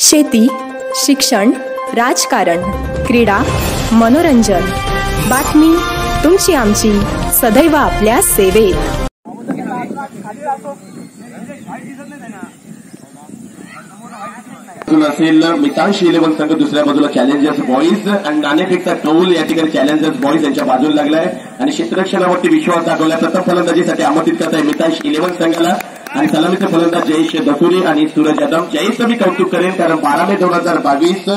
शेती, शिक्षण, राजकारण, क्रीडा, मनोरंजन, बातमी तुमची आमची सदैव आपल्या सेवेत. असेल मितांश 11 संघ दुसऱ्या बाजूला चॅलेंजर्स बॉईज आणि नाणेफेकचा कौल या ठिकाणी चॅलेंजर्स बॉईज यांच्या बाजूला लागलाय आणि क्षेत्ररक्षणावरती विश्वास दाखवला. प्रथम फलंदाजीसाठी आमंत्रित करत आहे मितांश 11 संघाला आणि सलामीचे फलंदाज जयेश दसुरी आणि सूरज यादव. जयेशचं मी कौतुक करेन कारण 12 मे 2022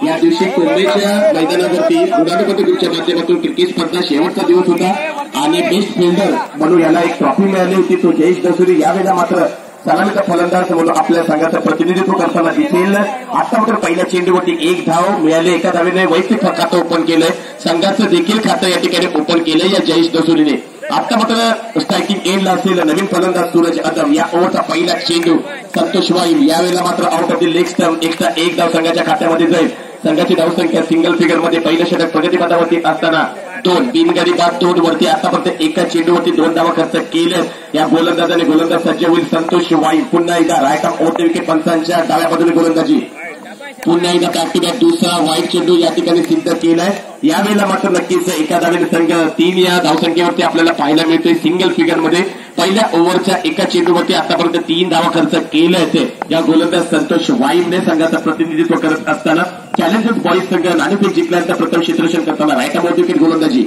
या दिवशी कोंबेच्या मैदानावरती उडाणपट्टी ग्रुपच्या माध्यमातून क्रिकेट स्पर्धा शेवटचा दिवस होता आणि बेस्ट फिल्डर म्हणून याला एक ट्रॉफी मिळाली होती. तो जयेश दसुरी यावेळेला मात्र सलामीचा फलंदाज म्हणून आपल्या संघाचं प्रतिनिधित्व करताना दिसेल. आता मात्र पहिल्या चेंडूवरती एक धाव मिळाली. एका धावेने वैयक्तिक खातं ओपन केलंय. संघाचं देखील खातं या ठिकाणी ओपन केलंय या जयेश दसुरीने. आता मात्र स्ट्रायकिंग एंडला असलेला नवीन फलंदाज सूरज यादव. या ओव्हरचा पहिला चेंडू संतोष वाईम यावेळेला मात्र out of the leg stump. Extra एक धाव संघाच्या खात्यामध्ये जाईल. संघाची धावसंख्या सिंगल फिगरमध्ये पहिलं षटक प्रगतीपथावरती असताना 2 बिनगडी बाद 2 वरती आतापर्यंत एका चेंडूवरती 2 धावा खर्च केले. या गोलंदाजाने गोलंदाज सज्ज होईल संतोष वाईम. पुन्हा एकदा राईट आर्म ओव्हर विकेट पंचांच्या डाव्या बाजूने गोलंदाजी. पुन्हा एकदा बॅक टू बॅक दुसरा वाईट चेंडू या ठिकाणी सिद्ध केलाय. यावेळेला मात्र नक्कीच एका धावेने संघ 3 या धावसंख्येवरती आपल्याला पाहायला मिळतोय. सिंगल फिगरमध्ये पहिल्या ओव्हरच्या एका चेंडूवरती आतापर्यंत 3 धावा खर्च केल्या ते या गोलंदाज संतोष वाईमने संघाचं प्रतिनिधित्व करत असताना चॅलेंजर्स बॉईज संघ नाणेफेक जिंकल्यानंतर प्रथम क्षेत्ररक्षण करताना राईट आर्म विकेट गोलंदाजी.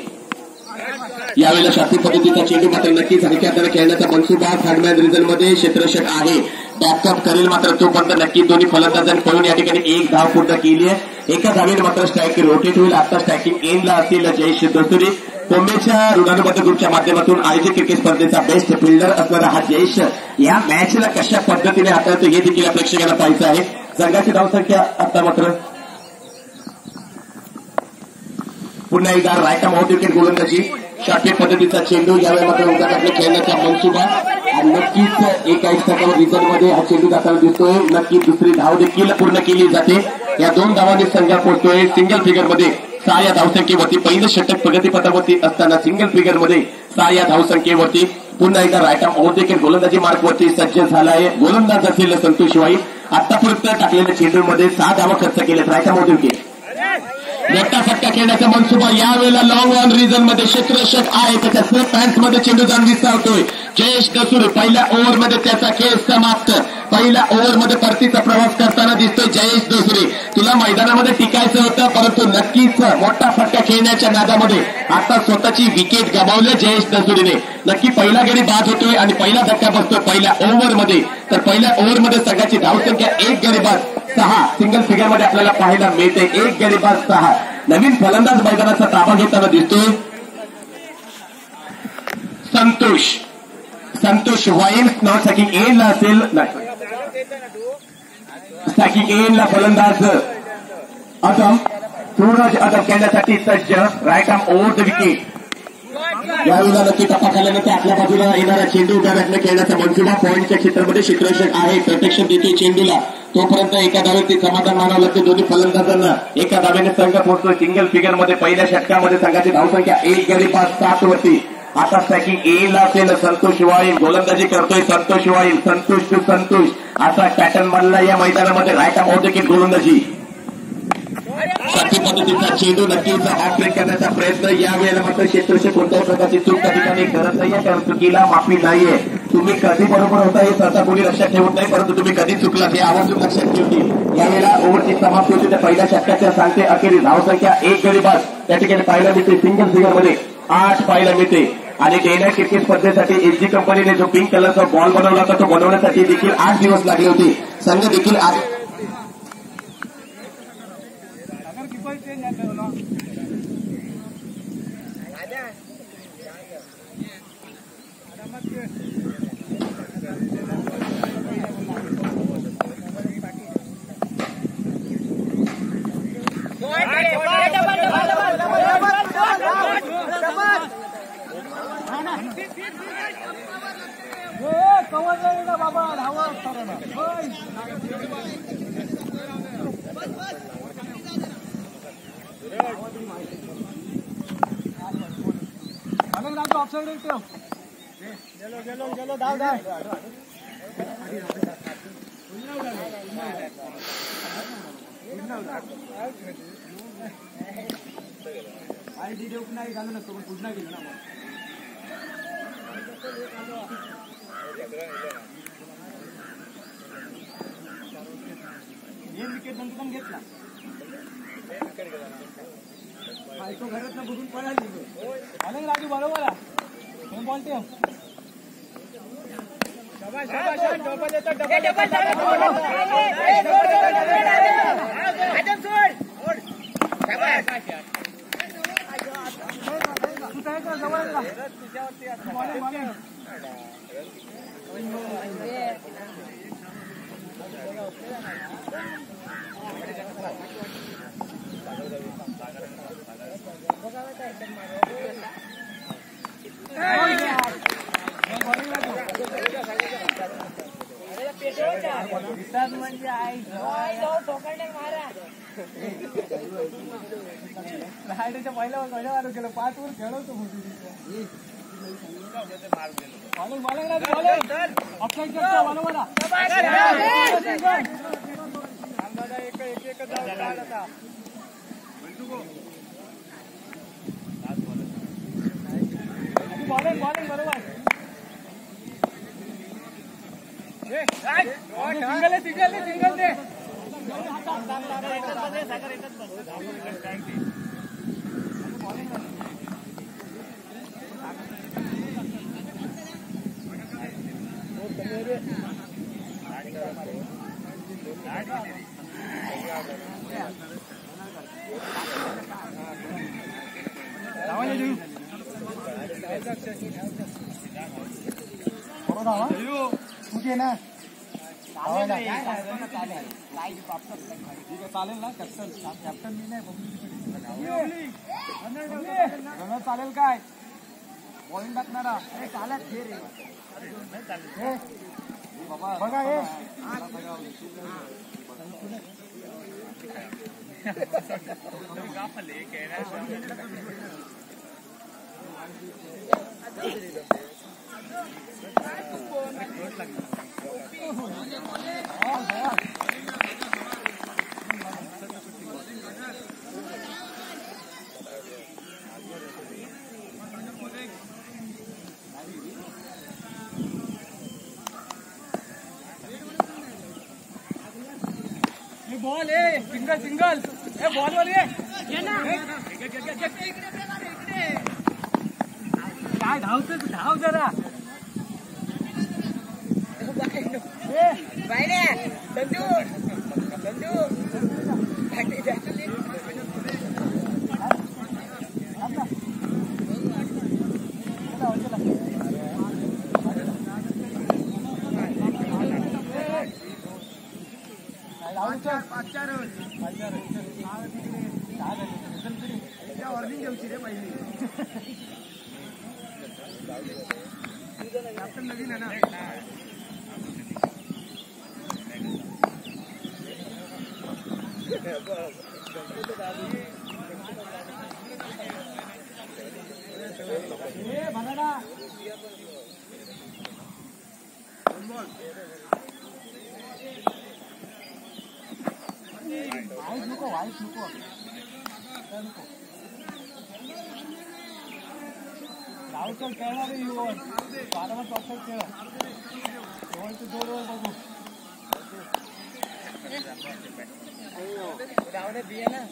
यावेळेला शास्त्रीय पद्धतीचा चेंडू मात्र नक्कीच हलक्या हाताने खेळण्याचा मनसुबा खाडमॅन रिझनमध्ये क्षेत्ररक्षक आहे. बॅकअप करेल मात्र तोपर्यंत नक्की दोन्ही फलंदाजांनी पळून या ठिकाणी एक धाव पूर्ण केली आहे. एका धावेने मात्र स्ट्राईक रोटेट होईल. आता स्ट्रायकिंग एंडला असलेला जयेश दसुरी कोंबेच्या ऋणानुबंध ग्रुपच्या माध्यमातून आयोजित क्रिकेट स्पर्धेचा बेस्ट फिल्डर असणारा हा जयेश या मॅचला कशा पद्धतीने हाताळतो हे देखील प्रेक्षकांना पाहायचं आहे. संघाची धावसंख्या आता मात्र पुन्हा एकदा राईट आर्म आउट विकेट गोलंदाजी. शास्त्रीय पद्धतीचा चेंडू यावेळी मात्र उद्याकडे खेळण्याचा मनसुबा आणि नक्कीच एका षटकावर रिझल्टमध्ये हा चेंडू जाताना दिसतोय. नक्की दुसरी धाव देखील पूर्ण केली जाते. या 2 धावांनी संघ पोहोचतोय सिंगल फिगरमध्ये 6 या धावसंख्येवरती. पहिलं षटक प्रगतीपथावरती असताना सिंगल फिगरमध्ये 6 या धावसंख्येवरती. पुन्हा एकदा राईट आर्म ओव्हर देखील गोलंदाजी मार्कवरती सज्ज झाला आहे. गोलंदाज असेल संतोष वाई. आतापर्यंत टाकलेल्या चेंडूमध्ये 6 धावा खर्च केल्या. राईट आर्म ओव्हर विकेट मोठा फटका खेळण्याचा मनसुबा. यावेळेला लॉंग ऑन रिझन मध्ये क्षेत्ररक्षक आहे. त्याच्या स्लिप पॅन्ट मध्ये चेंडू जाऊन विसावतोय जयेश दसुरी. पहिल्या ओव्हरमध्ये त्याचा खेळ समाप्त. पहिल्या ओव्हरमध्ये परतीचा प्रवास करताना दिसतोय जयेश दसुरी. तुला मैदानामध्ये टिकायचं होतं परंतु नक्कीच मोठा फटका खेळण्याच्या नादामध्ये आता स्वतःची विकेट गमावली जयेश दसुरीने. नक्की पहिला गडी बाद होतोय आणि पहिला धक्का बसतोय पहिल्या ओव्हरमध्ये. तर पहिल्या ओव्हरमध्ये संघाची धावसंख्या 1 गडी बाद 6 सिंगल फिगरमध्ये आपल्याला पाहायला मिळते. 1 गडी बाद 6. नवीन फलंदाज मैदानाचा ताबा घेताना दिसतोय संतोष वाईम. नाव स्ट्रायकिंग एंडला असेल. स्ट्रायकिंग एंडला फलंदाज अदम सूरज यादव खेळण्यासाठी सज्ज. Right arm over the wicket. यावेळेला नक्की टप्पा खाल्ल्यानंतर आपल्या बाजूला येणारा चेंडू उभ्या बॅटने खेळण्याचा मनसुबा. पॉईंटच्या क्षेत्रामध्ये क्षेत्ररक्षक आहे. प्रोटेक्शन देतोय चेंडूला. तोपर्यंत एका धावेवरती समाधान मानावं लागते दोन्ही फलंदाजांना. एका धावेने संघ पोहोचतोय सिंगल फिगरमध्ये. पहिल्या षटकामध्ये संघाची धावसंख्या 1 गडी बाद 7 वरती. आता स्ट्रायकिंग एला असेल संतोष वाईम. गोलंदाजी करतोय संतोष वाईम. संतोष असा पॅटर्न बनला या मैदानामध्ये. राईट आर्म आउट विकेट गोलंदाजी. शास्त्रीय पद्धतीचा चेंडू नक्कीच ऑफ ब्रेक करण्याचा प्रयत्न. यावेळेला मात्र क्षेत्ररक्षक कोणत्याही प्रकारची चूक त्या ठिकाणी करत नाहीये कारण चुकीला माफी नाहीये. तुम्ही कधी बरोबर होता हे सहसा कोणी लक्षात ठेवत नाही परंतु तुम्ही कधी चुकलात हे आवर्जून लक्षात ठेवतील. यावेळेला ओव्हरची समाप्ती होती. त्या पहिल्या षटकाच्या सांगते अखेरीस धावसंख्या 1 गडी बाद त्या ठिकाणी पाहायला मिळते. सिंगल फिगरमध्ये 8 पाहायला मिळते. आणि डे नाईट क्रिकेट स्पर्धेसाठी एसजी कंपनीने जो पिंक कलरचा बॉल बनवला होता तो बनवण्यासाठी देखील 8 दिवस लागले होते. संघ देखील गेलो दाव नाही घालू नसतो पण पुढला गेलो ना एक विकेट नंतर पण घेतला तो घरात बघून पळाली आलं राजू बरोबर आहे बॉल ठेव म्हणजे आई रायडच्या पहिल्यावर गड्यावर गेलो 5 वर खेळवतो बॉलिंग बरोबर सिंगल दे कुठे ना चालेल ना कॅप्टन मी नाही चालेल काय बॉलिंग टाकणारा चालेल बघा हे बॉल सिंगल बॉल वर काय धावतोय धाव जरा वॉर्निंग घ्यायची रे पहिली कॅप्टन नवीन आहे ना वाईट नको गावचं खेळणार युवन बारावा चौथा खेळ जवळचं जोर बघू गावने दिए ना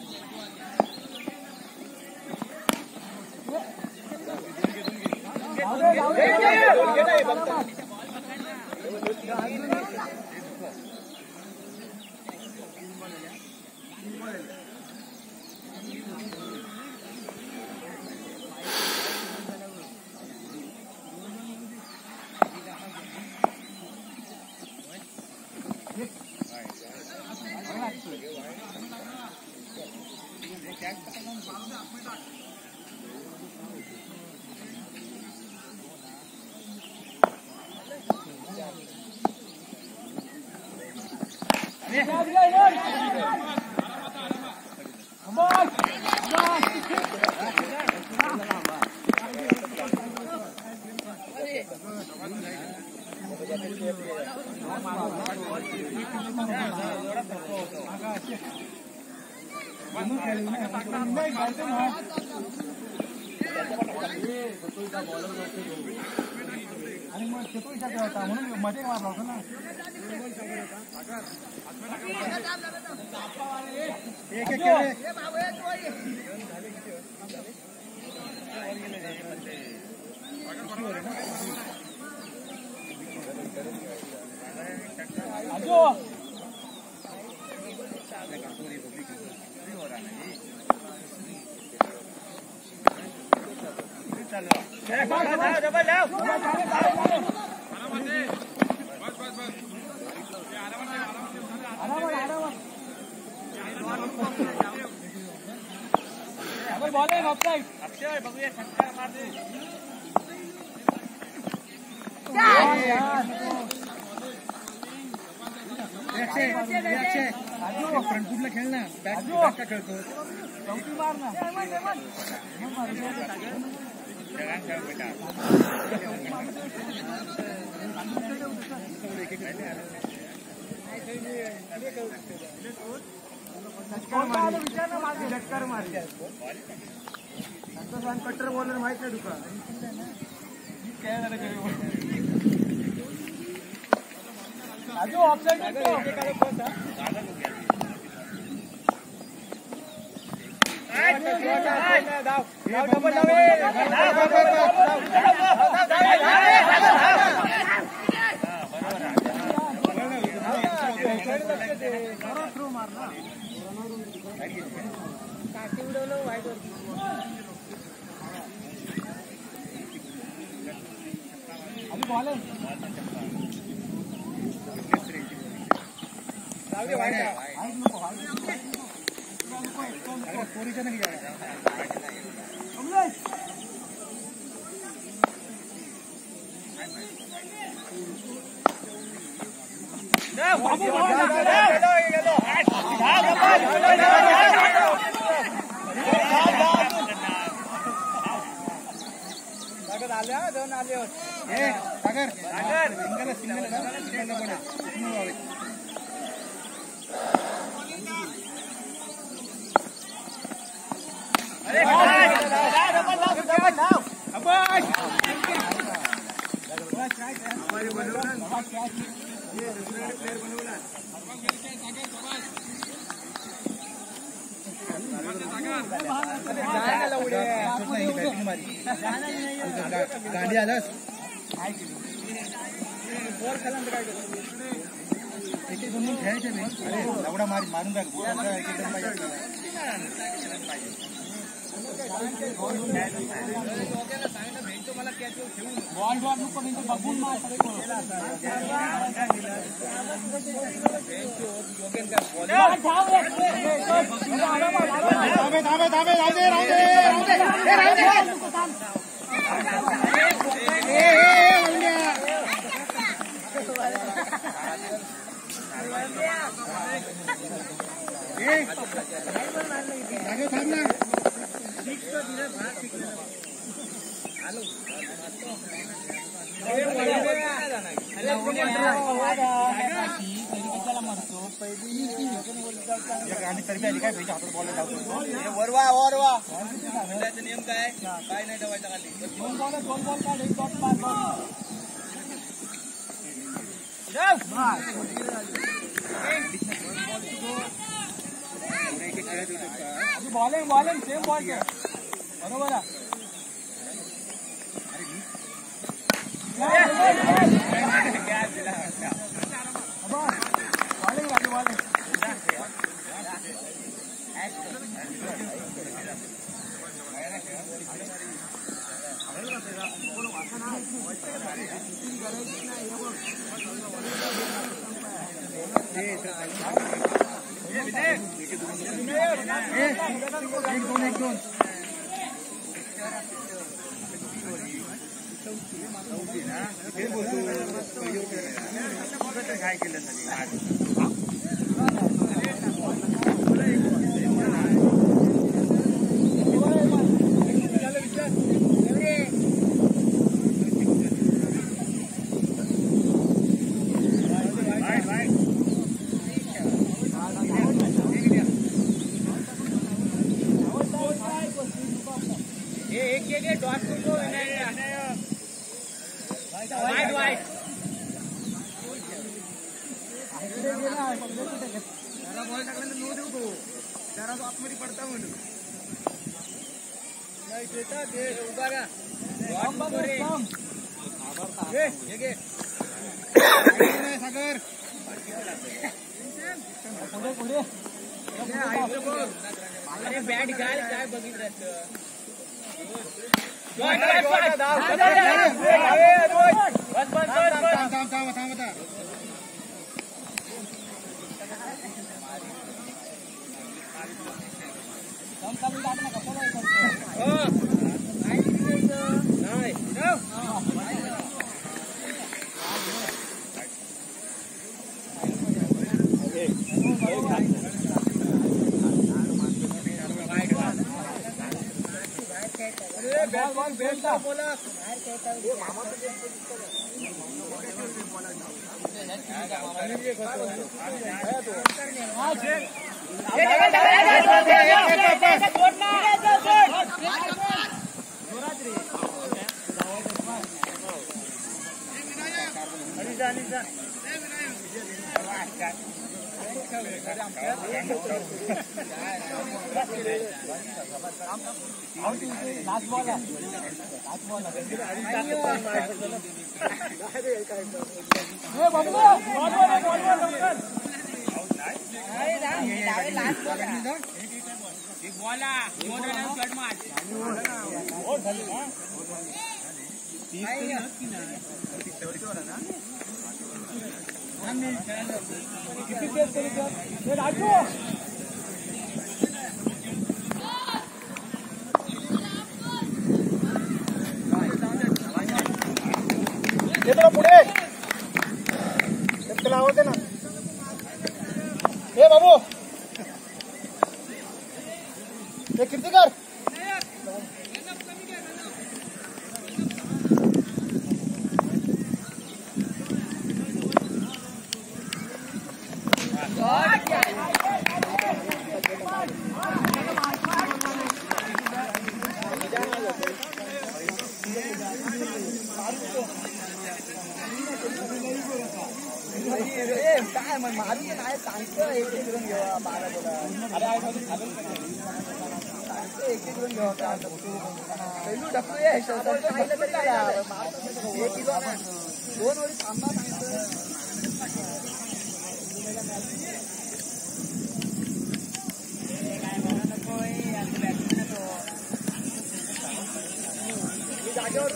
आणि मग ते विचार होता म्हणून मध्ये मारला होता ना. अक्षय बघूया छक्का मारते. फ्रंट फुटला खेळ ना. बॅक का खेळतो. चौकी मार ना. कट्टर बॉलर माहित नाही तुका. अजून ऑफसाइड थ्रू मारना. काठी उडवलं वाईट बॉलर आल्या दोन आले सागर सिंगल गाडी आलास एक दोन खेळायचे मी. अरे एवढा मारून टाक. बॉल बॉल पण बघून वरवा नियम काय नाही ठेवायचा खाली. दोन बॉल काढ. एक डॉट पास बॉलिंग सेम बॉल घ्या. बरोबर आहे. काय केलं जरा तो आतमध्ये पडता म्हणून नाही देता ते उभा का सागर पुढे अरे बॅट काय बघितलं लास्ट बॉल पुढे लावते ना हे बाबू हे कीर्तिकर काय मग मारून नाही सांगतो एक घेऊन घेऊ बारा एक घेऊन घेऊ पहिलू डबू दोन वरी थांबा जागेवर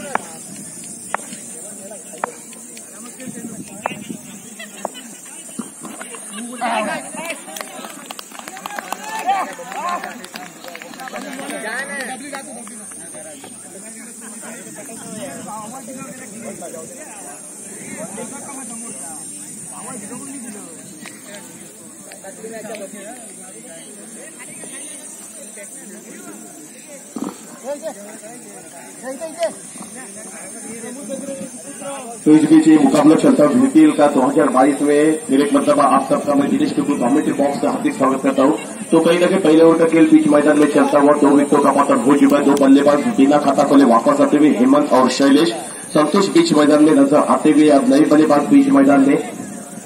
तो इस बीच ये मुकाबला चलता है VPL का 2022 में मेरे एक मरतबा आप सबका मैं दिनेश कपूर कमेंट्री बॉक्स का हार्दिक स्वागत करता हूं। तो कहीं ना कहीं पहले ओवर का खेल पिच मैदान में चलता हुआ 2 विकेटों का पतन हो चुका है। 2 बल्लेबाज बिना खाता खोले वापस आते हुए हेमंत और शैलेश, संतोष बीच मैदान में नजर आते हुए अब नए बल्लेबाज बीच मैदान में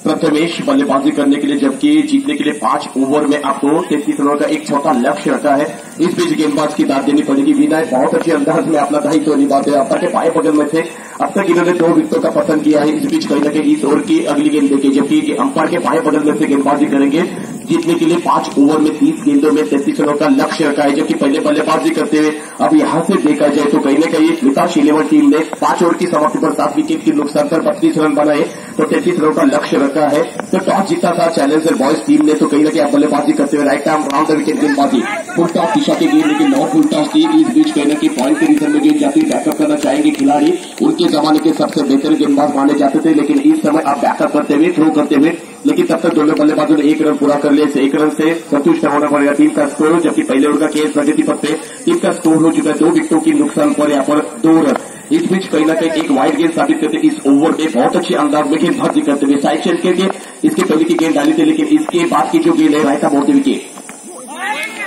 प्रथमेश बल्लेबाजी करने के लिए, जबकि जीतने के लिए 5 ओवर में आपको 33 रनों का एक छोटा लक्ष्य रखा है। इस बीच गेंदबाज की दाद देनी पड़ेगी। विनय बहुत अच्छे अंदाज में अपना दायित्व निभाते हैं। अब तक के पाए बगल में थे, अब तक इन्होंने 2 विकेटों का पतन किया है। इस बीच कहीं न कहीं इस ओवर की अगली गेंद देखिए, जबकि अंपायर के पाए बगल में से गेंदबाजी करेंगे। जीतने के लिए 5 ओवर में 30 गेंदों में 33 रनों का लक्ष्य रखा है, जबकि पहले बल्लेबाजी करते हुए अब यहां से देखा जाए तो कहीं न कहीं मिताश 11 टीम ने 5 ओवर की समाप्ति पर 7 विकेट के नुकसान पर 32 रन बनाए, तो 33 रनों का लक्ष्य रखा है। तो टॉस जीता था चैलेंजर बॉयज टीम ने, तो कहीं न कहीं बल्लेबाजी करते हुए right arm round the wicket गेंदबाजी फुल टॉस दिशा की गेंद, लेकिन नॉट फुल टॉस थी। इस बीच कहीं न कहीं पॉइंट के रिजल्ट में गेंद जाती, बैकअप करना चाहेंगे खिलाड़ी। उनके जमाने के सबसे बेहतर गेंदबाज माने जाते थे, लेकिन इस समय आप बैकअप करते हुए थ्रो करते हुए, लेकिन तब तक दोनों बल्लेबाजों ने 1 रन पूरा कर लिया। 1 रन से संतुष्ट होना पड़ेगा टीम का स्कोर, जबकि पहले ओवर का केस प्रगति पथ पे टीम का स्कोर हो चुका है 2 विकेटों की नुकसान पर यहाँ पर 2 रन। इस बीच कहीं न कहीं एक वाइड गेंद साबित करते इस ओवर में बहुत अच्छे अंदाज में गेंदबाजी करते हुए साइड चेंज करके इसके पहले की गेंद डाली थी, लेकिन इसके बाद की जो गेंद है रायता मोड़ते विकेट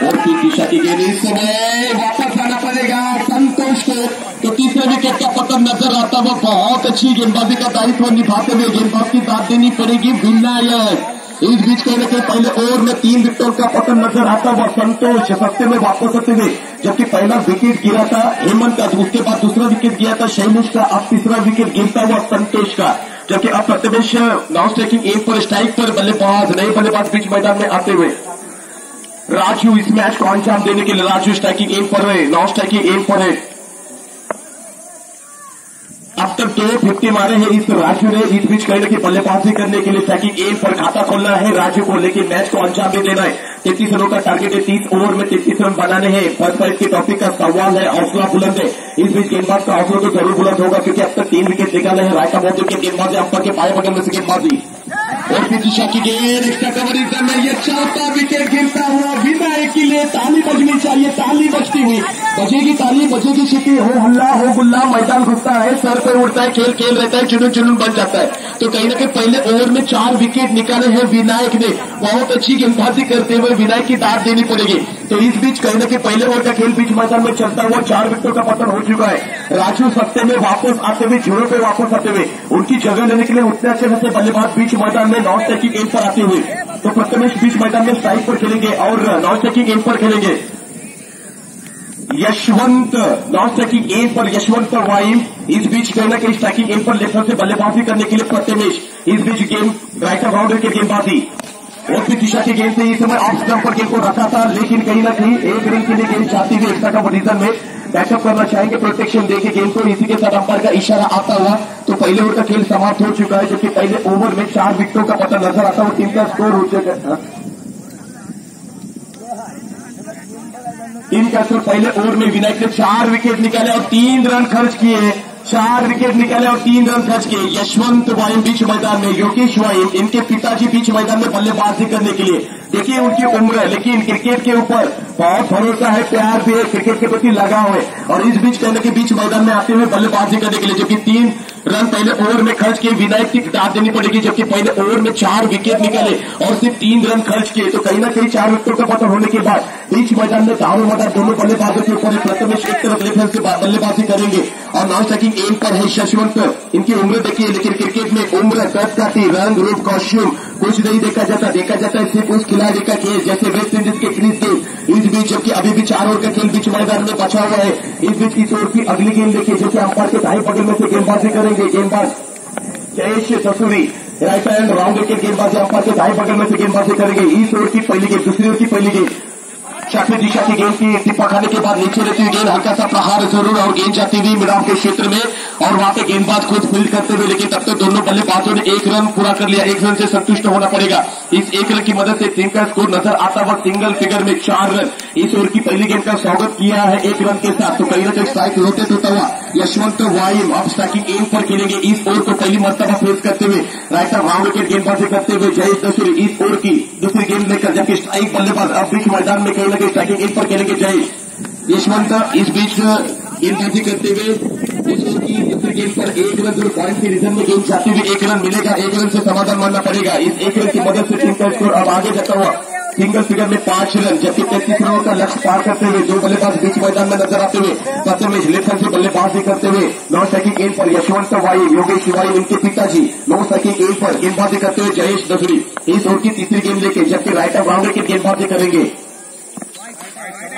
और फिर दिशा की गेंद, इस समय वापस आना पड़ेगा संतोष को। तो तीसरे विकेट का पतन नजर आता हुआ बहुत अच्छी गेंदबाजी का दायित्व निभाते हुए गेंदबाज की दाद देनी पड़ेगी विनायक। इस बीच कहने के पहले ओवर में 3 विकेटों का पतन नजर आता हुआ संतोष सत्ते में वापस आते हुए, जबकि पहला विकेट गिरा था हेमंत का, उसके बाद दूसरा विकेट गिरा था शैलेश का, अब तीसरा विकेट गिरता हुआ संतोष का, जबकि अब प्रथमेश नॉन स्ट्राइकिंग एम पर स्ट्राइक पर बल्लेबाज नए बल्लेबाज बीच मैदान में आते हुए राजू इस मैच को अंजाम देने के लिए राजू स्ट्राइकिंग एम पर है, नॉन स्ट्राइकिंग एम पर है। अब तक 250 मारे हैं इस राजू ने। इस बीच कहने की बल्लेबाजी करने के लिए स्ट्राइकिंग एम पर खाता खोलना है राजू को, लेकिन मैच को अंजाम भी देना है। 33 रनों का टारगेट है, 30 ओवर में 33 रन बनाने हैं। फर्स्ट प्राइज के टॉपिक का सवाल है, हौसला बुलंद है। इस बीच गेंदबाज का हौसला तो जरूर बुलंद होगा, क्योंकि अब तक 3 विकेट निकाले हैं। राइट ऑफ विकेट गेंदबाजी अंपायर के पाए बगल में से गेंदबाजी और दिशा की गेंद एक्स्ट्रा कवरेज में ये चौथा विकेट गिरता हुआ विनायक के लिए ताली बजनी चाहिए, ताली बजती हुई बजेगी, ताली बजेगी, सीटी हो हल्ला हो गुल्ला, मैदान घुसता है, सर पे उड़ता है, खेल खेल रहता है, जुनून जुनून बन जाता है। तो कहीं ना कहीं पहले ओवर में 4 विकेट निकाले हैं विनायक ने, बहुत अच्छी गेंदबाजी करते हुए विनायक की दाद देनी पड़ेगी। तो इस बीच कहीं ना कहीं पहले ओवर का खेल बीच मैदान में चलता हुआ 4 विकेटों का पतन हो चुका है। राजू सत्ते में वापस आते हुए, जीरो पे वापस आते हुए उनकी जगह लेने के लिए उतने अच्छे खासे बल्लेबाज बीच मैदान में नॉन स्ट्राइकिंग एम पर आते हुए, तो प्रथमेश बीच मैदान में स्ट्राइक पर खेलेंगे और नॉन स्ट्राइकिंग एम पर खेलेंगे यशवंत, नॉन स्ट्राइकिंग एम पर यशवंत वाइम। इस बीच कहीं ना कहीं स्ट्राइकिंग एम पर लेफ्ट से बल्लेबाजी करने के लिए प्रथमेश। इस बीच गेम राइट बाउंड्री की गेंदबाजी और भी दिशा की गेंद से इस समय ऑफ स्टंप पर गेंद को रखा था, लेकिन कहीं ना कहीं 1 रन के लिए गेंद चाहती हुई एक्स्ट्रा कंपटीशन में बैकअप करना चाहेंगे, प्रोटेक्शन देके गेंद को। इसी के साथ अंपायर का इशारा आता हुआ तो पहले ओवर का खेल समाप्त हो चुका है, जबकि पहले ओवर में 4 विकेटों का पतन नजर आता हुआ टीम का स्कोर हो चुका। टीम का स्कोर पहले ओवर में विनायक ने 4 विकेट निकाले और 3 रन खर्च किए, 4 विकेट निकाले और 3 रन खर्च किए। यशवंत वाइम बीच मैदान में, योगेश वाइम इनके पिताजी बीच मैदान में बल्लेबाजी करने के लिए। देखिए उनकी उम्र है, लेकिन क्रिकेट के ऊपर बहुत भरोसा है, प्यार भी है, क्रिकेट के प्रति लगाव है। और इस बीच कहने के बीच मैदान में आते हुए बल्लेबाजी करने के लिए, जबकि 3 रन पहले ओवर में खर्च किए, विनायक की दाद देनी पड़ेगी, जबकि पहले ओवर में 4 विकेट निकाले और सिर्फ 3 रन खर्च किए। तो कहीं ना कहीं 4 विकेटों का पतन होने के बाद बीच मैदान में दारों मदार दोनों बल्लेबाजों के ऊपर प्रथमेश एक तरफ लेफ्ट हैंड से बल्लेबाजी करेंगे और नॉन स्ट्राइकिंग एम पर है यशवंत। इनकी उम्र देखिए, लेकिन क्रिकेट में उम्र, कद काठी, रंग रूप, कॉस्ट्यूम कुछ नहीं देखा जाता है सिर्फ उस खिलाड़ी का खेल, जैसे वेस्ट इंडीज के क्रिस गेल। इस बीच जबकि अभी भी 4 ओवर का खेल बीच मैदान में बचा हुआ है। इस बीच इस ओवर की अगली गेंद देखिए, जो कि अंपायर के दाएं बगल में से गेंदबाजी करेंगे गेंदबाज Jayesh Dasuri, right hand round wicket गेंदबाजी अंपायर के दाएं बगल में से गेंदबाजी करेंगे। इस ओवर की पहली गेंद, दूसरी ओवर की पहली गेंद, शाखी दिशा की गेंद की टिप्पा खाने के बाद नीचे रहती हुई गेंद, हल्का सा प्रहार जरूर और गेंद जाती हुई मिडाम के क्षेत्र में और वहां पे गेंदबाज खुद फील्ड करते हुए, लेकिन तब तक दोनों बल्लेबाजों ने 1 रन पूरा कर लिया। 1 रन से संतुष्ट होना पड़ेगा। इस 1 रन की मदद से टीम का स्कोर नजर आता हुआ सिंगल फिगर में 4 रन। इस ओवर की पहली गेंद का स्वागत किया है 1 रन के साथ। तो कहीं ना कहीं स्ट्राइक रोटेट होता हुआ यशवंत वाइम अब स्ट्राइकिंग एम पर खेलेंगे। इस ओवर को पहली मर्तबा फेस करते हुए राइट राउंड विकेट गेंदबाजी करते हुए जयेश दसूरी इस ओवर की दूसरी गेंद लेकर, जबकि स्ट्राइक बल्लेबाज अब बीच मैदान में कहीं ना कहीं स्ट्राइकिंग एम पर खेलेंगे जयेश। यशवंत इस बीच गेंदबाजी करते हुए इस ओवर की दूसरी गेंद पर 1 रन जो पॉइंट के रिजल्ट में गेंद चाहते हुए 1 रन मिलेगा, 1 रन से समाधान मानना पड़ेगा। इस 1 रन की मदद से टीम का स्कोर अब आगे जाता हुआ सिंगल फिगर में 5 रन, जबकि 33 रनों का लक्ष्य पार करते हुए 2 बल्लेबाज बीच मैदान में नजर आते हुए प्रथमेश लेफ्ट हैंड से बल्लेबाजी करते हुए नॉन स्ट्राइकिंग एम पर यशवंत वाइम, योगेश वाइम इनके पिताजी नॉन स्ट्राइकिंग एम पर गेंदबाजी करते हुए जयेश दसूरी इस ओवर की तीसरी गेंद लेके, जबकि राइट ऑफ राउंड की गेंदबाजी करेंगे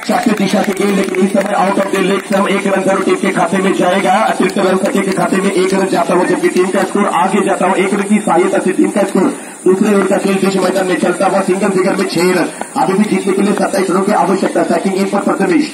शाखी दिशा की गेंद, लेकिन इस समय out of the leg some 1 run जरूर टीम के खाते में जाएगा। अतिरिक्त रन सके के खाते में 1 रन जाता हुआ, जबकि टीम का स्कोर आगे जाता हुआ 1 रन की सहायता से टीम का स्कोर दूसरे ओवर का खेल बीच मैदान में चलता हुआ सिंगल फिगर में 6 रन। अभी भी जीतने के लिए 27 रनों की आवश्यकता। स्ट्राइकिंग एम पर प्रथमेश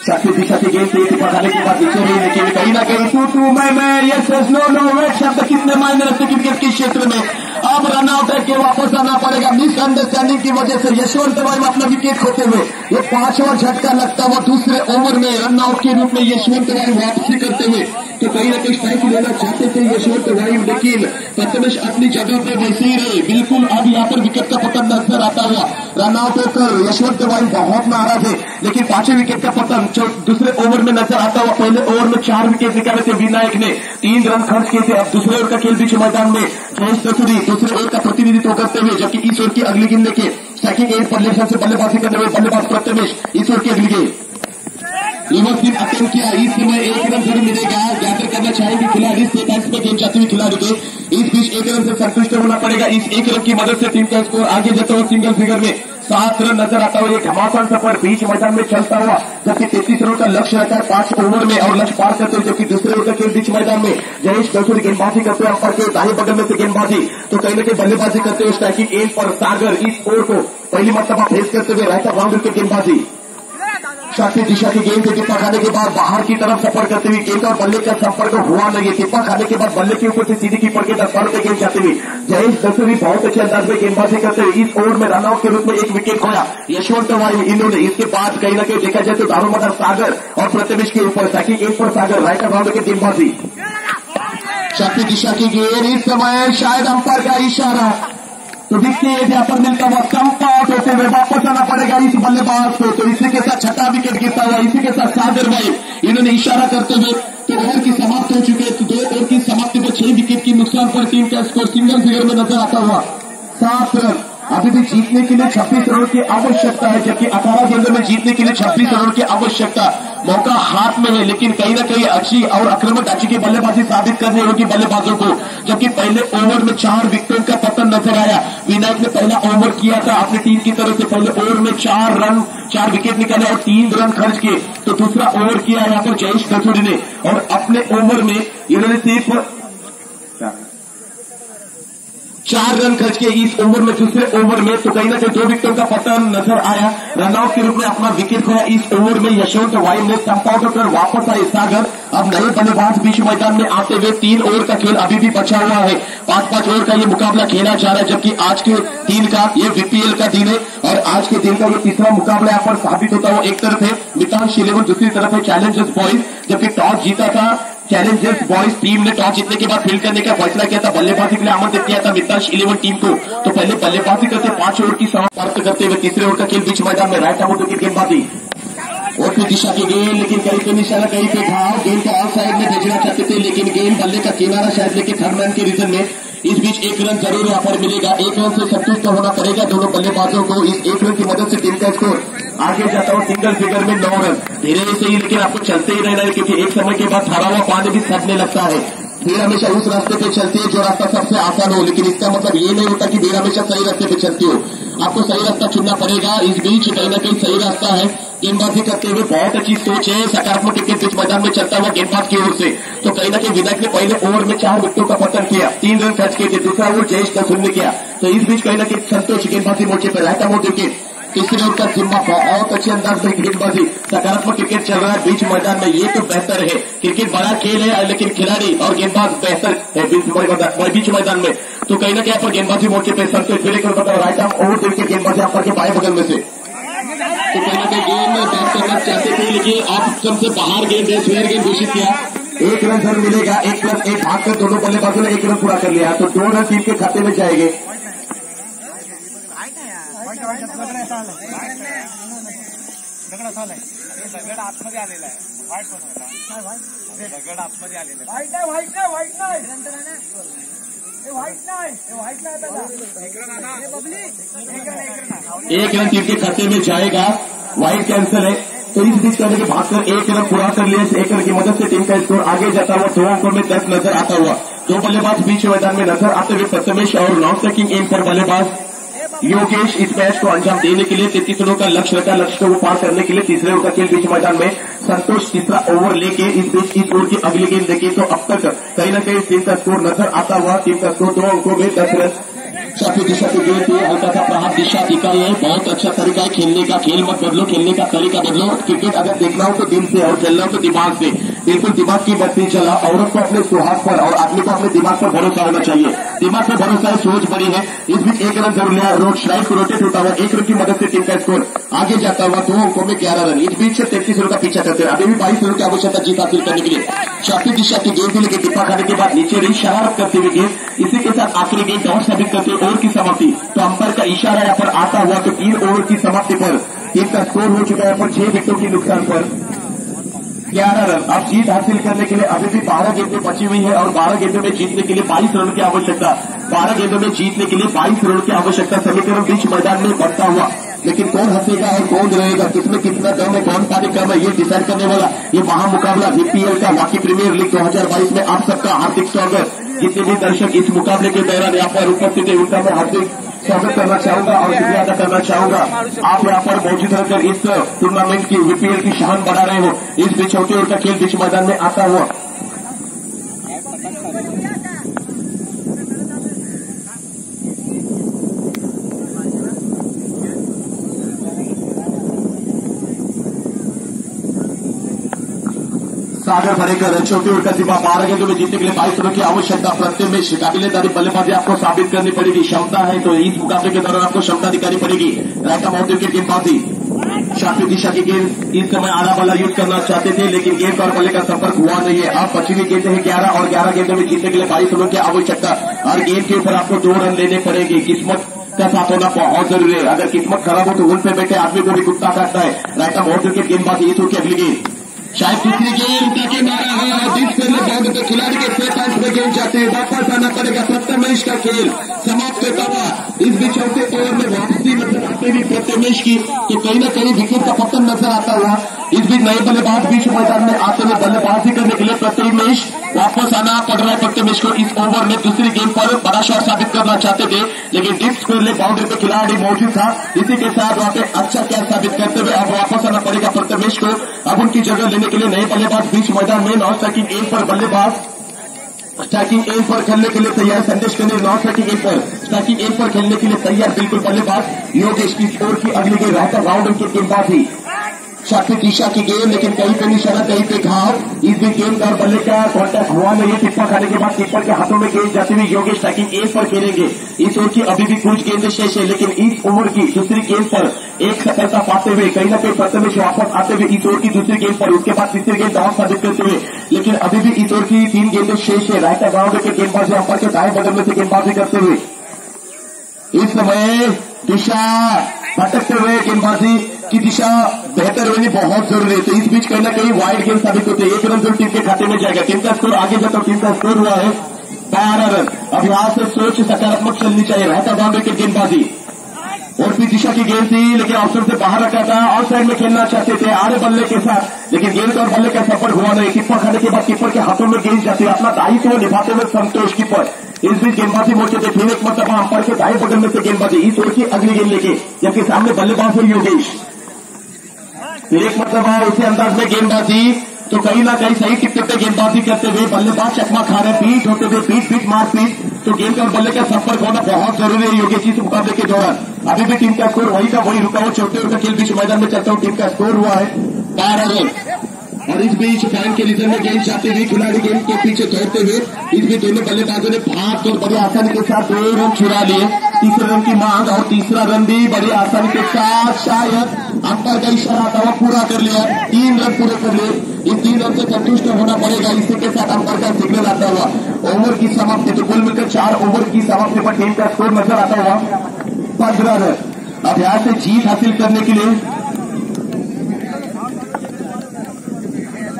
शाखी दिशा की गेंद से पढ़ाने के बाद नीचे नहीं, लेकिन कहीं ना कहीं टू मैं यस नो शब्द कितने मायने रखते क्रिकेट के क्षेत्र में। अब रन आउट है के वापस आना पड़ेगा। मिसअंडरस्टैंडिंग की वजह से यशवंत वाइम अपना विकेट खोते हुए ये 5वां झटका लगता हुआ दूसरे ओवर में रन आउट के रूप में यशवंत वाइम वापसी करते हुए, तो कहीं ना कहीं स्ट्राइक लेना चाहते थे यशवंत वाइम, लेकिन प्रथमेश अपनी जगह पे वैसे ही रहे। बिल्कुल अब यहाँ पर विकेट का पतन नजर आता हुआ रन आउट होकर यशवंत वाइम बहुत नाराज है, लेकिन 5वें विकेट का पतन दूसरे ओवर में नजर आता हुआ। पहले ओवर में 4 विकेट निकाले थे विनायक ने, 3 रन खर्च किए थे। अब दूसरे ओवर का खेल बीच मैदान में जयेश दसूरी दूसरे ओवर का प्रतिनिधित्व करते हुए, जबकि इस ओवर की अगली गेंद लेके स्ट्राइकिंग एज पर लेफ्ट हैंड से बल्लेबाजी करने हुए बल्लेबाज प्रथमेश इस ओवर की अगली गेंद रिवर्स स्वीप अटेम्प्ट किया, इस समय 1 रन जरूर मिलेगा। गैदर करना चाहेंगे खिलाड़ी, सेकंड्स में गेम चाहते हुए खिलाड़ी के। इस बीच 1 रन से संतुष्ट होना पड़ेगा। इस 1 रन की मदद से टीम का स्कोर आगे जाता हुआ सिंगल फिगर में 7 रन नजर आता हुआ। ये घमासान सफर बीच मैदान में चलता हुआ, जबकि 33 रनों का लक्ष्य रहता है 5 ओवर में और लक्ष्य पार करते हुए, जबकि दूसरे ओवर के बीच मैदान में जयेश कसूरी गेंदबाजी करते हुए, अंपायर के दाएं बगल में से गेंदबाजी तो कहीं न कहीं बल्लेबाजी करते हुए स्ट्राइकिंग एज पर सागर इस ओवर को पहली मरतबा फेस करते हुए राइट ऑफ बाउंड्री की गेंदबाजी। शाती दिशा की गेंद से टिप्पा खाने के बाद बाहर की तरफ सफर करते हुए गेंद और बल्ले का संपर्क हुआ नहीं। टिप्पा खाने के बाद बल्ले के ऊपर से सीधी कीपर के दस्तार पे गेंद जाते हुए जयेश दसूरी बहुत अच्छे अंदाज में गेंदबाजी करते हुए इस ओवर में रनआउट के रूप में 1 विकेट खोया यशवंत वाई। इन्होंने इसके बाद कहीं न कहीं देखा जाए तो दारोमदार सागर और प्रथमेश के ऊपर ताकि 1 पर सागर राइट ऑफ बाउंड्री की गेंदबाजी। शाती दिशा की गेंद इस समय शायद अंपायर का इशारा तो देखिए यहाँ पर मिलता हुआ स्टंप आउट होते हुए वापस आना पड़ेगा इस बल्लेबाज को। तो इसी के साथ 6ठा विकेट गिरता हुआ, इसी के साथ सागर भाई इन्होंने इशारा करते हुए तो ओवर की समाप्त हो चुके हैं। तो 2 ओवर की समाप्ति पर 6 विकेट की नुकसान पर टीम का स्कोर सिंगल फिगर में नजर आता हुआ 7 रन। अभी भी जीतने के लिए 26 रनों की आवश्यकता है, जबकि 18 गेंदों में जीतने के लिए 26 रनों की आवश्यकता। मौका हाथ में है, लेकिन कहीं न कहीं अच्छी और आक्रामक ढांचे की बल्लेबाजी साबित करनी होगी बल्लेबाजों को। जबकि पहले ओवर में 4 विकेटों का पतन नजर आया। विनायक ने पहला ओवर किया था अपनी टीम की तरफ से, पहले ओवर में 4 विकेट निकाले और 3 रन खर्च किए। तो दूसरा ओवर किया यहाँ पर जयेश कसूरी ने और अपने ओवर में इन्होंने सिर्फ 4 रन खर्च के इस ओवर में। दूसरे ओवर में तो कहीं न कहीं 2 विकेटों का पतन नजर आया। रनआउट के रूप में अपना विकेट खोया इस ओवर में यशवंत वाई ने। स्टंप आउट होकर वापस आए सागर। अब नए बल्लेबाज बीच मैदान में आते हुए 3 ओवर का खेल अभी भी बचा हुआ है। 5-5 ओवर का ये मुकाबला खेला जा रहा है, जबकि आज के दिन का ये बीपीएल का दिन है और आज के दिन का ये तीसरा मुकाबला यहाँ पर साबित होता हुआ। एक तरफ है मितांश 11, दूसरी तरफ है चैलेंजर्स बॉयज। जबकि टॉस जीता था चैलेंजर्स बॉयज टीम ने। टॉस जीतने के बाद फील्ड करने का फैसला किया था, बल्लेबाजी के लिए आमंत्रित किया था मितांश 11 टीम को। तो पहले बल्लेबाजी करते 5 ओवर की समाप्त करते हुए तीसरे ओवर का खेल बीच मैदान में राइट आउट की गेंदबाजी और फिर दिशा की गेंद, लेकिन कहीं पे निशाना कहीं पे घाव। गेंद को आउट साइड में भेजना चाहते थे, लेकिन गेंद बल्ले का किनारा शायद लेके थर्ड मैन के रीजन में। इस बीच 1 रन जरूर यहाँ पर मिलेगा। 1 रन से संतुष्ट होना पड़ेगा दोनों बल्लेबाजों को। इस 1 रन की मदद से टीम का स्कोर आगे जाता हुआ सिंगल फिगर में 9 रन। धीरे से ही लेकिन आपको चलते ही रहना है, क्योंकि एक समय के बाद ठहरा हुआ पानी भी सड़ने लगता है। भीड़ हमेशा उस रास्ते पे चलती है जो रास्ता सबसे आसान हो, लेकिन इसका मतलब ये नहीं होता कि भीड़ हमेशा सही रास्ते पे चलती हो। आपको सही रास्ता चुनना पड़ेगा। इस बीच कहीं न कहीं सही रास्ता है। गेंदबाजी करते हुए बहुत अच्छी सोच है, सकारात्मक क्रिकेट बीच मैदान में चलता हुआ गेंदबाज की ओर से। तो कहीं न कहीं विनायक ने पहले ओवर में 4 विकेटों का पतन किया, 3 रन खर्च किए थे। दूसरा ओवर जयेश कसूरी ने किया। तो इस बीच कहीं न कहीं संतोष गेंदबाजी मोर्चे पर रहता हो विकेट। तीसरे ओवर का जिम्मा बहुत अच्छे अंदाज में गेंदबाजी, सकारात्मक क्रिकेट चल रहा है बीच मैदान में। ये तो बेहतर है, क्रिकेट बड़ा खेल है, लेकिन खिलाड़ी और गेंदबाज बेहतर है बीच मैदान में। तो कहीं न कहीं पर गेंदबाजी मोर्चे पर संतोष फिर एक बताओ राइट आर्म ओवर देकर गेंदबाजी आप के बाएं बगल में से। तो कहीं न कहीं गेंद में बैट करना चाहते थे, लेकिन ऑप्शन से बाहर गेंद है, स्क्वायर गेंद घोषित किया। 1 रन जरूर मिलेगा। 1+1 भागकर दोनों बल्लेबाजों ने 1 रन पूरा कर लिया, तो 2 रन टीम के खाते में जाएंगे। दगड आतमध्ये आलेला आहे, व्हाईट पण दगड आतमध्ये आलेला आहे। व्हाईट नाही 1 रन टीम के खाते में जाएगा। व्हाइट कैंसिल है। तो इस बीच करने के भागकर 1 रन पूरा कर लिया। 1 रन की मदद से टीम का स्कोर आगे जाता हुआ 2 अंकों में 10 नजर आता हुआ। 2 बल्लेबाज बीच मैदान में नजर आते हुए प्रथमेश और नॉन स्ट्राइकिंग एम पर बल्लेबाज योगेश इस मैच को अंजाम देने के लिए 33 रनों का लक्ष्य रखा। लक्ष्य को पार करने के लिए तीसरे ओवर का खेल बीच मैदान में संतोष तीसरा ओवर लेके इस बीच इस ओवर की अगली गेंद लेके तो अब तक कहीं न कहीं टीम का स्कोर नजर आता हुआ। टीम का स्कोर 2 अंकों में 10 रन। शाफी दिशा की गेंद थी, हल्का सा प्रहार दिशा दिखाई है। बहुत अच्छा तरीका है खेलने का। खेल मत बदलो, खेलने का तरीका बदलो। क्रिकेट अगर देखना हो तो दिल से और खेलना हो तो दिमाग से। बिल्कुल दिमाग की बत्ती चला। औरत को अपने सुहाग पर और आदमी को अपने दिमाग पर भरोसा होना चाहिए। दिमाग पर भरोसा है, सोच बड़ी है। इस बीच 1 रन जरूर लिया। रोड स्ट्राइक को रोटेट होता हुआ 1 रन की मदद से टीम का स्कोर आगे जाता हुआ 2 अंकों में 11 रन। इस बीच से 33 रनों का पीछा करते हैं। अभी भी 22 रनों की आवश्यकता जीत हासिल करने के लिए। शाफी दिशा की गेंद लेकर टिप्पा खाने के बाद नीचे रही शरारत करते हुए गेंद। इसी के साथ आखिरी गेंद और साबित करते हुए ओवर की समाप्ति। तो अंपायर का इशारा यहाँ पर आता हुआ तो 3 ओवर की समाप्ति पर टीम का स्कोर हो चुका है पर 6 विकेटों की नुकसान पर 11 रन। अब जीत हासिल करने के लिए अभी भी 12 गेंदें बची हुई है और 12 गेंदों में जीतने के लिए 22 रनों की आवश्यकता। 12 गेंदों में जीतने के लिए 22 रनों की आवश्यकता। समीकरण बीच मैदान में बढ़ता हुआ लेकिन कौन हंसेगा और कौन रहेगा, किसमें कितना दम है, कौन पानी कम है, ये डिसाइड करने वाला ये महामुकाबला VPL का वाकी प्रीमियर लीग 2022 में आप सबका हार्दिक स्वागत। जितने भी दर्शक इस मुकाबले के दौरान यहाँ पर उपस्थित है उनका मैं हार्दिक स्वागत करना चाहूंगा और शुक्रिया अदा करना चाहूंगा। आप यहाँ पर मौजूद रहकर इस टूर्नामेंट की VPL की शान बढ़ा रहे हो। इस बीच छोटे ओवर का खेल बीच मैदान में आता हुआ सागर भरेकर छोटे ओवर का जिम्मा 12 गेंदों में जीतने के लिए 22 रनों की आवश्यकता। प्रत्येक में काबिलेदारी बल्लेबाजी आपको साबित करनी पड़ेगी। क्षमता है तो इस मुकाबले के दौरान आपको क्षमता दिखानी पड़ेगी। राइट आर्म विकेट गेंदबाजी शाफी दिशा की गेंद इस समय आधा बल्ला यूज करना चाहते थे लेकिन गेंद और बल्ले का संपर्क हुआ नहीं है। अब बची हुई गेंद है 11 और 11 गेंदों में जीतने के लिए 22 रनों की आवश्यकता। हर गेंद के ऊपर आपको 2 रन लेने पड़ेंगे। किस्मत का साथ होना बहुत जरूरी है। अगर किस्मत खराब हो तो उन पे बैठे आदमी को भी कुत्ता काटता है। राइट आर्म विकेट गेंदबाजी इस ओवर की अगली गेंद शायद तीसरी गेंद ताकि मारा है और बीच करने बाउंड तो खिलाड़ी के सेट टाइम में गेंद जाते हैं। वापस आना पड़ेगा। 7 मैच का खेल समाप्त होता हुआ इस बीच चौथे ओवर में वापसी नजर आते हुए प्रत्यमेश की तो कहीं न कहीं विकेट का पतन नजर आता हुआ। इस बीच नए बल्लेबाज बीच मैदान में आते हुए बल्लेबाजी करने के लिए प्रत्यमेश वापस आना पड़ रहा है। प्रत्यमेश को इस ओवर में दूसरी गेंद पर बड़ा शॉट साबित करना चाहते थे लेकिन डिप स्कोर ले बाउंड्री पे खिलाड़ी मौजूद था। इसी के साथ वहां पे अच्छा कैच साबित करते हुए अब वापस आना पड़ेगा प्रत्यमेश को। अब उनकी जगह लेने के लिए नए बल्लेबाज बीच मैदान में नॉन स्ट्राइकिंग एज पर बल्लेबाज स्ट्राइकिंग एज पर खेलने के लिए तैयार। संदेश के लिए नॉन स्ट्राइकिंग एज पर स्ट्राइकिंग एज पर खेलने के लिए तैयार बिल्कुल बल्लेबाज योगेश की स्कोर की अगली गेंद रहता राउंड की गेंदबाजी शाफी दिशा की गेंद लेकिन कहीं पे निशाना कहीं पे घाव। इस भी गेंद और बल्ले का कॉन्टैक्ट हुआ नहीं है। टिप्पा खाने के बाद टिप्पर के हाथों में गेंद जाती हुई योगेश स्ट्राइकिंग एज पर खेलेंगे। इस ओवर की अभी भी कुछ गेंदें शेष है लेकिन इस ओवर की दूसरी गेंद पर एक सफलता पाते हुए कहीं न कहीं प्रथमेश वापस आते हुए इस ओवर की दूसरी गेंद पर उसके बाद तीसरी गेंद और साबित करते हुए लेकिन अभी भी इस ओवर की 3 गेंदें शेष है। राइट राउंड के गेंदबाजी अंपायर के दाएं बगल में से गेंदबाजी करते हुए इस समय दिशा भटकते हुए गेंदबाजी की दिशा बेहतर होनी बहुत जरूरी है। तो इस बीच कहीं ना कहीं वाइड गेंद साबित होते हैं। 1 रन जो टीम के खाते में जाएगा। टीम का स्कोर आगे जाता टीम का स्कोर हुआ है 12 रन। अब यहां से सोच सकारात्मक चलनी चाहिए। रहता बाउंड्री की गेंदबाजी और भी दिशा की गेंद थी लेकिन अवसर से बाहर रखा था। आउट साइड में खेलना चाहते थे आड़े बल्ले के साथ लेकिन गेंद और बल्ले का संपर्क हुआ नहीं। टिप्पर खाने के बाद टिप्पर के हाथों में गेंद जाती है। अपना दायित्व निभाते हुए संतोष कीपर इस बीच गेंदबाजी मोर्चे थे। फिर एक मरतबा अंपायर के दाएं बगल में से गेंदबाजी इस ओवर की अगली गेंद लेके जबकि सामने बल्लेबाज है योगेश। फिर एक मरतबा उसी अंदाज में गेंदबाजी तो कहीं ना कहीं सही टिप्पे पे गेंदबाजी करते हुए बल्लेबाज चकमा खा रहे पीठ होते हुए पीठ मार पीठ तो गेंद और बल्ले का संपर्क होना बहुत जरूरी है योगेश इस मुकाबले के दौरान। अभी भी टीम का स्कोर वही का वही रुका हुआ। छोटे ओवर का खेल बीच मैदान में चलता हूँ। टीम का स्कोर हुआ है 12 रन और इस बीच फैन के रिजर्व में गेंद जाते हुए खिलाड़ी गेंद के पीछे दौड़ते हुए इस बीच दोनों बल्लेबाजों ने भाग कर बड़ी आसानी के साथ 2 रन चुरा लिए। तीसरे रन की मांग और तीसरा रन भी बड़ी आसानी के साथ शायद अंपायर का इशारा था वो पूरा कर लिया। 3 रन पूरे कर लिए। इस 3 रन से संतुष्ट होना पड़ेगा। इसी के साथ अंपायर का सिग्नल आता हुआ ओवर की समाप्ति तो कुल मिलकर 4 ओवर की समाप्ति पर टीम का स्कोर नजर आता हुआ 15 रन। अब यहां से जीत हासिल करने के लिए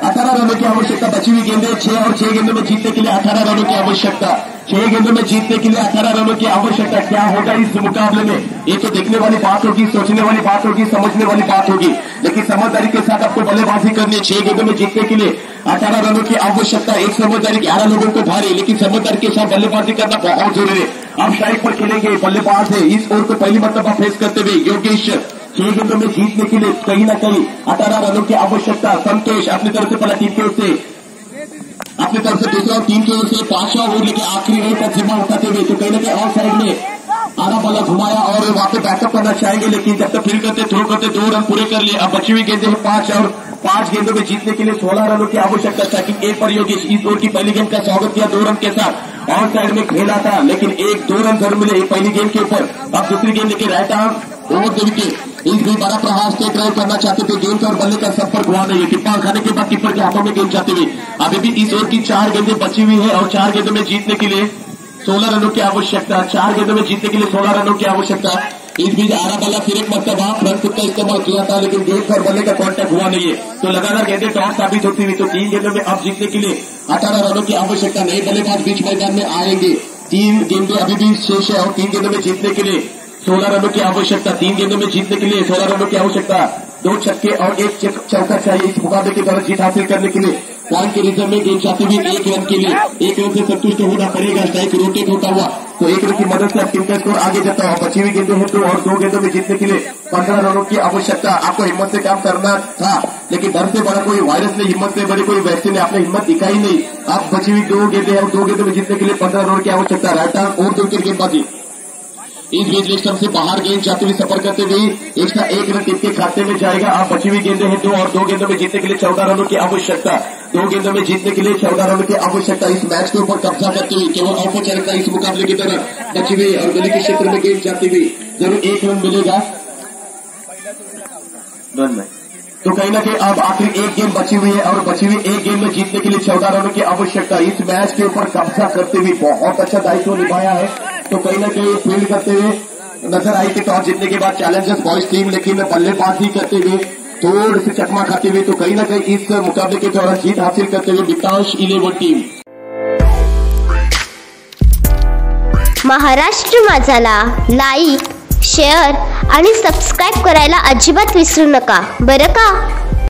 18 रनों की आवश्यकता। बची हुई गेंदें 6 और 6 गेंदों में जीतने के लिए 18 रनों की आवश्यकता। 6 गेंदों में जीतने के लिए 18 रनों की आवश्यकता। क्या होगा इस मुकाबले में ये तो देखने वाली बात होगी, सोचने वाली बात होगी, समझने वाली बात होगी लेकिन समझदारी के साथ आपको बल्लेबाजी करनी है। 6 गेंदों में जीतने के लिए 18 रनों की आवश्यकता। एक समझदारी 11 लोगों को भारी लेकिन समझदारी के साथ बल्लेबाजी करना बहुत जरूरी है। अब स्ट्राइक पर खेलेंगे बल्लेबाज है इस ओवर को पहली मरतबा फेस करते हुए योगेश। 6 गेंदों में जीतने के लिए कहीं न कहीं 18 रनों की आवश्यकता। संतोष अपनी तरफ से पहला टीम की ओर से अपनी तरफ से दूसरा टीम की ओर से 5वां ओवर लेके आखिरी ओवर का जिम्मा उठाते हुए तो कहीं न कहीं ऑफ साइड में आधा बल्ला घुमाया और वहां पे बैकअप करना चाहेंगे लेकिन जब तक फील्ड करते थ्रो करते 2 रन पूरे कर लिए। अब बची हुई गेंदें 5 और 5 गेंदों में जीतने के लिए 16 रनों की आवश्यकता। स्ट्राइकिंग एक पर योगेश इस ओवर की पहली गेंद का स्वागत किया 2 रन के साथ। ऑन साइड में खेला था लेकिन 1-2 रन जरूर मिले पहली गेंद के ऊपर। अब दूसरी गेंद लेके राइट आर्म ओवर दे विकेट इस भी बड़ा प्रहार से ड्राइव करना चाहते थे। गेंद और बल्ले का संपर्क हुआ नहीं है। टिप्पा खाने के बाद टिप्पर के हाथों में गेंद जाते हुए अभी भी इस ओवर की 4 गेंदें बची हुई है और 4 गेंदों में जीतने के लिए 16 रनों की आवश्यकता। 4 गेंदों में जीतने के लिए 16 रनों की आवश्यकता। इस बीच आरा बल्ला फिर एक मरतबा फ्रंट फुट का इस्तेमाल किया था लेकिन गेंद और बल्ले का कॉन्टैक्ट हुआ नहीं है तो लगातार गेंदें टॉप साबित होती हुई तो 3 गेंदों में अब जीतने के लिए 18 रनों की आवश्यकता। नए बल्लेबाज बीच मैदान में आएंगे। 3 गेंदें अभी भी शेष है और 3 गेंदों में जीतने के लिए 16 रनों की आवश्यकता, 3 गेंदों में जीतने के लिए 16 रनों की आवश्यकता, 2 छक्के और 1 चौका चाहिए इस मुकाबले के दौरान जीत हासिल करने के लिए। पॉइंट के रिजर्व में गेंद जाती हुई 1 रन के लिए 1 रन से संतुष्ट होना पड़ेगा। स्ट्राइक रोटेट होता हुआ तो 1 रन की मदद से अब टीम का स्कोर आगे जाता है। बची हुई गेंदों हैं 2 और 2 गेंदों में जीतने के लिए 15 रनों की आवश्यकता। आपको हिम्मत से काम करना था, लेकिन डर से बड़ा कोई वायरस नहीं, हिम्मत से बड़ी कोई वैक्सीन ने आपने हिम्मत दिखाई नहीं। आप बची हुई 2 गेंदें और 2 गेंदों में जीतने के लिए 15 रनों की आवश्यकता। राइट आर्म और 2 विकेट गेंदबाजी, इस बीच लेग स्टंप से बाहर गेंद जाते हुए सफर करते हुए एक्स्ट्रा 1 रन टीम के खाते में जाएगा। आप बची हुई गेंदें हैं 2 और 2 गेंदों में जीतने के लिए 14 रनों की आवश्यकता। 2 गेंदों में जीतने के लिए 14 रनों की आवश्यकता। इस मैच के ऊपर कब्जा करते हुए केवल औपचारिकता इस मुकाबले की तरफ बची हुई और गली के क्षेत्र में गेंद जाती हुई जरूर 1 रन मिलेगा। तो कहीं ना कहीं अब आखिर 1 गेंद बची हुई है और बची हुई 1 गेंद में जीतने के लिए 14 रनों की आवश्यकता। इस मैच के ऊपर कब्जा करते हुए बहुत अच्छा दायित्व निभाया है। तो कहीं ना कहीं फील्ड करते हुए नजर आई कि टॉस जीतने के बाद चैलेंजर्स बॉयज टीम, लेकिन बल्लेबाजी करते हुए थोड़ी सी चकमा खाते हुए तो कहीं ना कहीं इस मुकाबले के दौरान जीत हासिल करते हुए विकास 11 टीम। महाराष्ट्र माझाला लाईक, शेअर आणि सबस्क्राईब करायला अजिबात विसरू नका बरं का।